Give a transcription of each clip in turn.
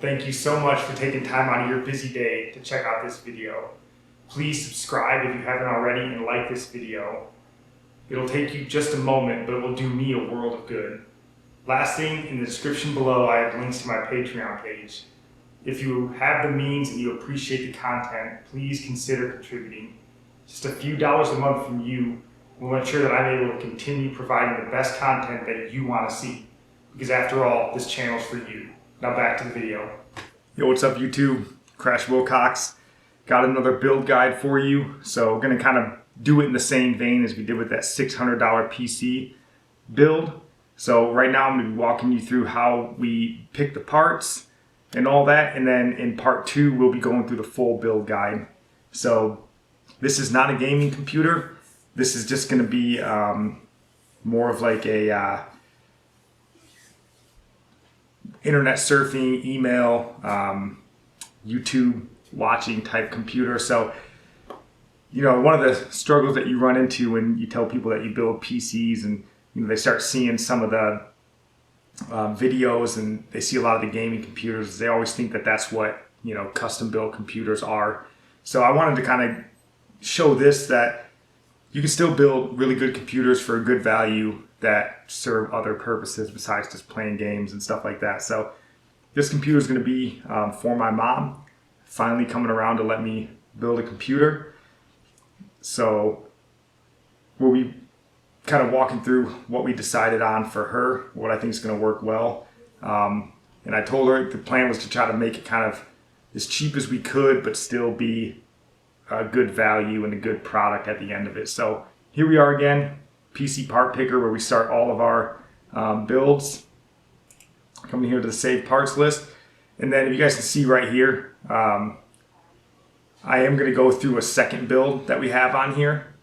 Thank you so much for taking time out of your busy day to check out this video. Please subscribe if you haven't already and like this video. It'll take you just a moment, but it will do me a world of good. Last thing, in the description below, I have links to my Patreon page. If you have the means and you appreciate the content, please consider contributing. Just a few dollars a month from you will ensure that I'm able to continue providing the best content that you want to see. Because after all, this channel's for you. Now back to the video. Yo, what's up YouTube? Crash Wilcox. Got another build guide for you. So we're gonna kind of do it in the same vein as we did with that $600 PC build. So right now I'm gonna be walking you through how we pick the parts and all that. And then in part 2, we'll be going through the full build guide. So this is not a gaming computer. This is just gonna be more of like a internet surfing, email, YouTube watching type computer. So, you know, one of the struggles that you run into when you tell people that you build PCs and they start seeing some of the videos and they see a lot of the gaming computers, they always think that that's what, custom built computers are. So I wanted to kind of show this, that you can still build really good computers for a good value that serve other purposes besides just playing games and stuff like that. So this computer is going to be for my mom, finally coming around to let me build a computer. So we'll be kind of walking through what we decided on for her, what I think is going to work well. And I told her the plan was to try to make it kind of as cheap as we could, but still be a good value and a good product at the end of it. So here we are again, PC part picker, where we start all of our builds. Coming here to the save parts list. And then if you guys can see right here, I am going to go through a second build that we have on here.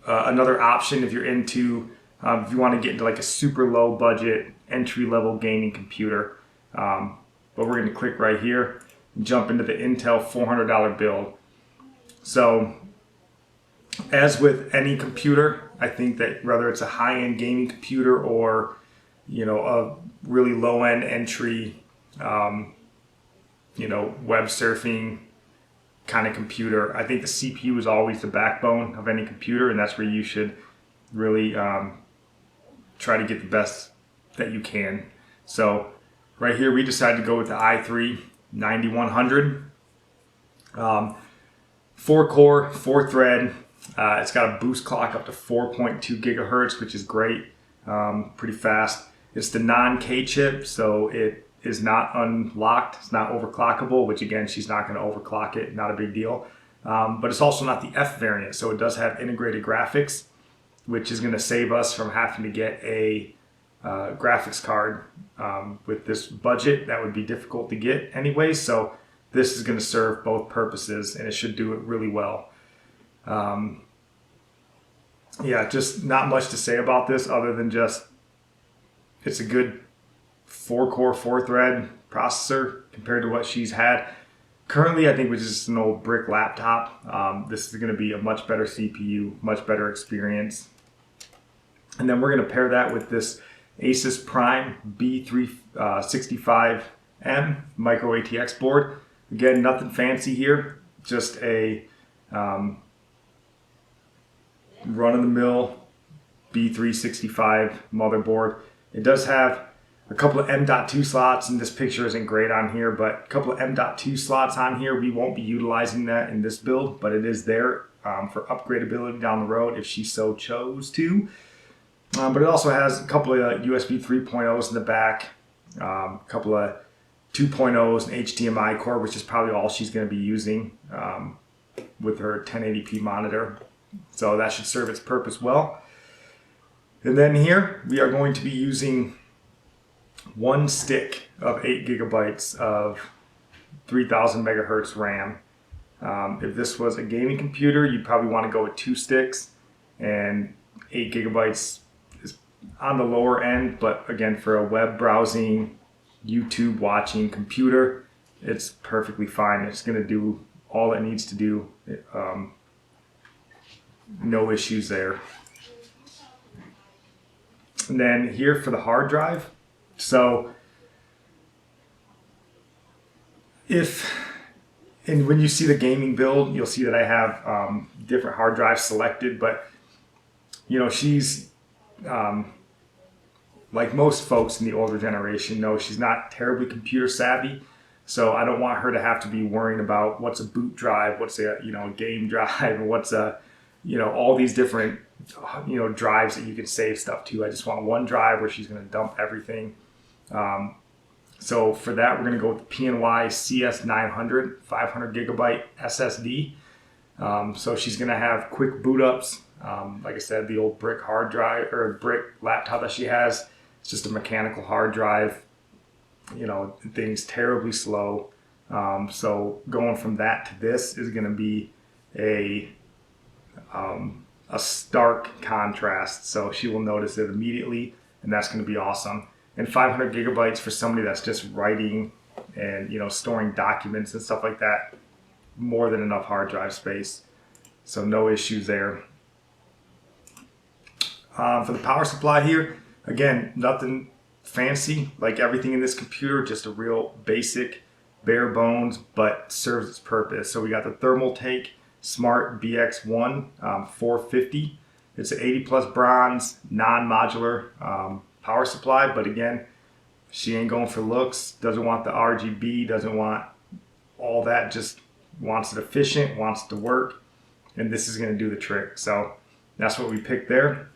Another option if you're into, if you want to get into like a super low budget, entry level gaming computer. But we're going to click right here and jump into the Intel $400 build. So as with any computer, I think that whether it's a high-end gaming computer or, a really low-end entry, web surfing kind of computer, I think the CPU is always the backbone of any computer, and that's where you should really try to get the best that you can. So right here, we decided to go with the i3 9100. 4-core, 4-thread. It's got a boost clock up to 4.2 gigahertz, which is great, pretty fast. It's the non-K chip, so it is not unlocked. It's not overclockable, which again, she's not going to overclock it, not a big deal. But it's also not the F variant, so it does have integrated graphics, which is going to save us from having to get a graphics card. With this budget, that would be difficult to get anyway, so this is going to serve both purposes, and it should do it really well. Yeah, just not much to say about this other than just it's a good 4-core, 4-thread processor compared to what she's had. Currently, I think with just an old brick laptop, this is going to be a much better CPU, much better experience. And then we're going to pair that with this Asus Prime B365M micro ATX board. Again, nothing fancy here, just a run-of-the-mill B365 motherboard. It does have a couple of M.2 slots, and this picture isn't great on here, but a couple of M.2 slots on here. We won't be utilizing that in this build, but it is there for upgradability down the road if she so chose to. But it also has a couple of USB 3.0s in the back, a couple of 2.0s, and HDMI cord, which is probably all she's going to be using with her 1080p monitor. So that should serve its purpose well. And then here we are going to be using one stick of 8 gigabytes of 3000 megahertz RAM. If this was a gaming computer, you'd probably want to go with 2 sticks, and 8 gigabytes is on the lower end, but again, for a web browsing, YouTube watching computer, it's perfectly fine. It's going to do all it needs to do. No issues there. And then here for the hard drive. So And when you see the gaming build, you'll see that I have different hard drives selected, but you know, she's like most folks in the older generation know, she's not terribly computer savvy. So I don't want her to have to be worrying about what's a boot drive, what's a, you know, a game drive, or what's a, you know, all these different, you know, drives that you can save stuff to. I just want one drive where she's going to dump everything. So for that, we're going to go with the P&Y CS900 500 gigabyte SSD. So she's going to have quick boot ups. Like I said, the old brick hard drive or brick laptop that she has, it's just a mechanical hard drive. You know, things terribly slow. So going from that to this is going to be a stark contrast. So she will notice it immediately, and that's going to be awesome. And 500 gigabytes for somebody that's just writing and, you know, storing documents and stuff like that, more than enough hard drive space. So no issues there. For the power supply here, again, nothing fancy like everything in this computer, just a real basic, bare bones, but serves its purpose. So we got the Thermaltake Smart BX1 450. It's an 80 plus bronze, non-modular power supply, but again, she ain't going for looks, doesn't want the RGB, doesn't want all that, just wants it efficient, wants it to work, and this is going to do the trick. So that's what we picked there.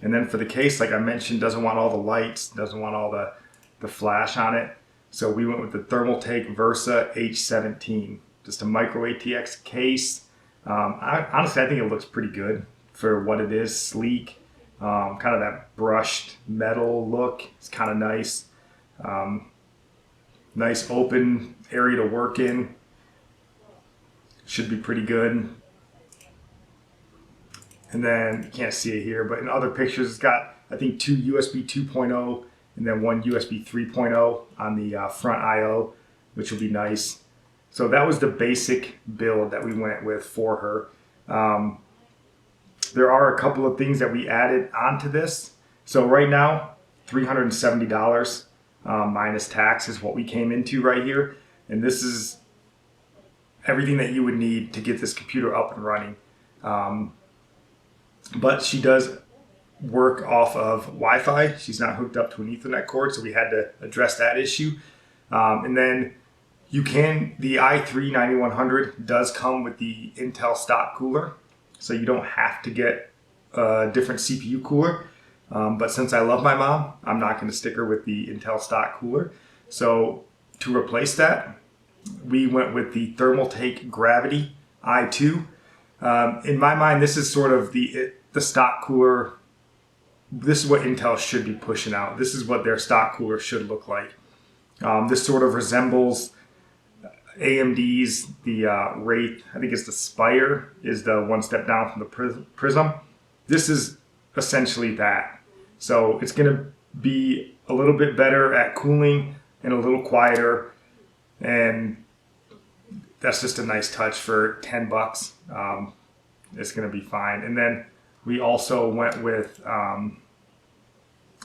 And then for the case, like I mentioned, doesn't want all the lights, doesn't want all the flash on it. So we went with the Thermaltake Versa H17, just a micro ATX case. Honestly, I think it looks pretty good for what it is, sleek, kind of that brushed metal look. It's kind of nice. Nice open area to work in. Should be pretty good. And then you can't see it here, but in other pictures, it's got, I think, 2 USB 2.0 and then 1 USB 3.0 on the front I/O, which will be nice. So that was the basic build that we went with for her. There are a couple of things that we added onto this. So right now, $370 minus tax is what we came into right here. And this is everything that you would need to get this computer up and running. But she does work off of Wi-Fi. She's not hooked up to an Ethernet cord, so we had to address that issue. And then the i3-9100 does come with the Intel stock cooler, so you don't have to get a different CPU cooler. But since I love my mom, I'm not going to stick her with the Intel stock cooler. So to replace that, we went with the Thermaltake Gravity i2. In my mind, this is sort of the stock cooler. This is what Intel should be pushing out. This is what their stock cooler should look like. This sort of resembles AMD's, the Wraith, I think it's the Spire, is the one step down from the Prism. This is essentially that. So it's going to be a little bit better at cooling and a little quieter, and that's just a nice touch for 10 bucks. It's going to be fine. And then we also went with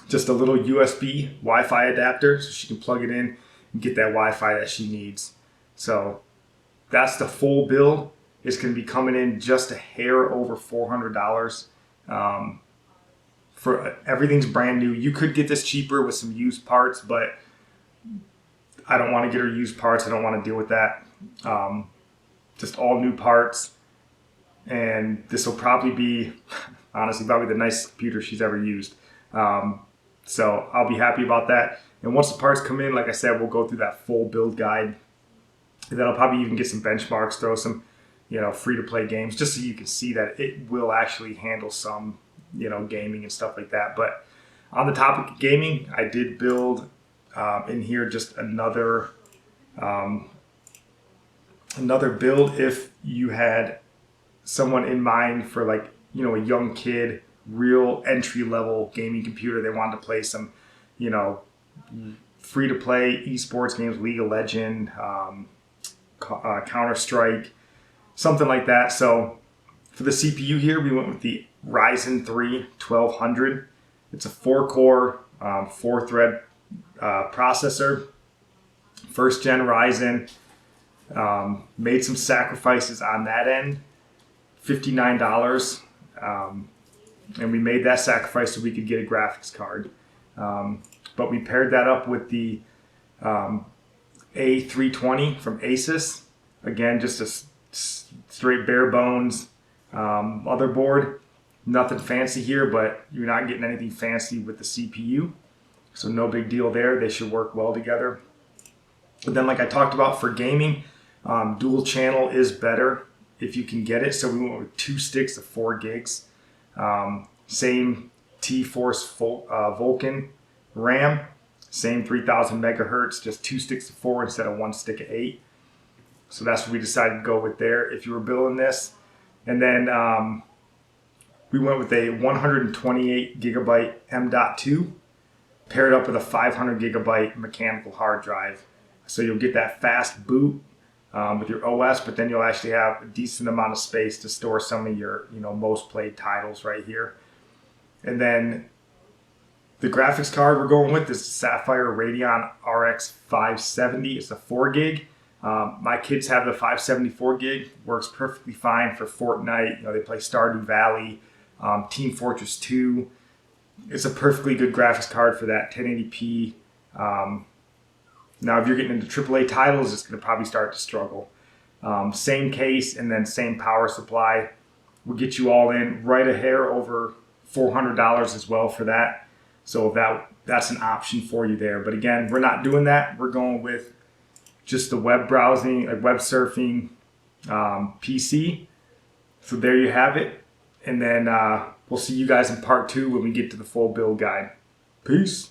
just a little USB Wi-Fi adapter, so she can plug it in and get that Wi-Fi that she needs. So that's the full build. It's going to be coming in just a hair over $400. For everything's brand new. You could get this cheaper with some used parts, but I don't want to get her used parts. I don't want to deal with that. Just all new parts. And this will probably be, honestly, probably the nicest computer she's ever used. So I'll be happy about that. And once the parts come in, like I said, we'll go through that full build guide. And then I'll probably even get some benchmarks, throw some, free-to-play games, just so you can see that it will actually handle some, gaming and stuff like that. But on the topic of gaming, I did build in here just another build if you had someone in mind for a young kid, real entry-level gaming computer. They wanted to play some, free-to-play esports games, League of Legends, Counter-Strike, something like that. So for the CPU here, we went with the Ryzen 3 1200. It's a 4-core, 4-thread processor, first-gen Ryzen. Made some sacrifices on that end, $59. And we made that sacrifice so we could get a graphics card. But we paired that up with the A320 from Asus. Again, just a straight bare bones motherboard. Nothing fancy here, but you're not getting anything fancy with the CPU. So no big deal there. They should work well together. But then, like I talked about for gaming, dual channel is better if you can get it. So we went with 2 sticks of 4 gigs. Same T-Force Vulcan RAM. Same 3000 megahertz, just 2 sticks of 4 instead of 1 stick of 8. So that's what we decided to go with there if you were building this. And then we went with a 128 gigabyte M.2 paired up with a 500 gigabyte mechanical hard drive. So you'll get that fast boot with your OS, but then you'll actually have a decent amount of space to store some of your, most played titles right here. And then the graphics card we're going with is the Sapphire Radeon RX 570. It's a 4 gig. My kids have the 574 gig. Works perfectly fine for Fortnite. They play Stardew Valley, Team Fortress 2. It's a perfectly good graphics card for that 1080p. Now, if you're getting into AAA titles, it's going to probably start to struggle. Same case and then same power supply. We'll get you all in right a hair over $400 as well for that. So that's an option for you there. But again, we're not doing that. We're going with just the web browsing, like web surfing PC. So there you have it. And then we'll see you guys in part 2 when we get to the full build guide. Peace.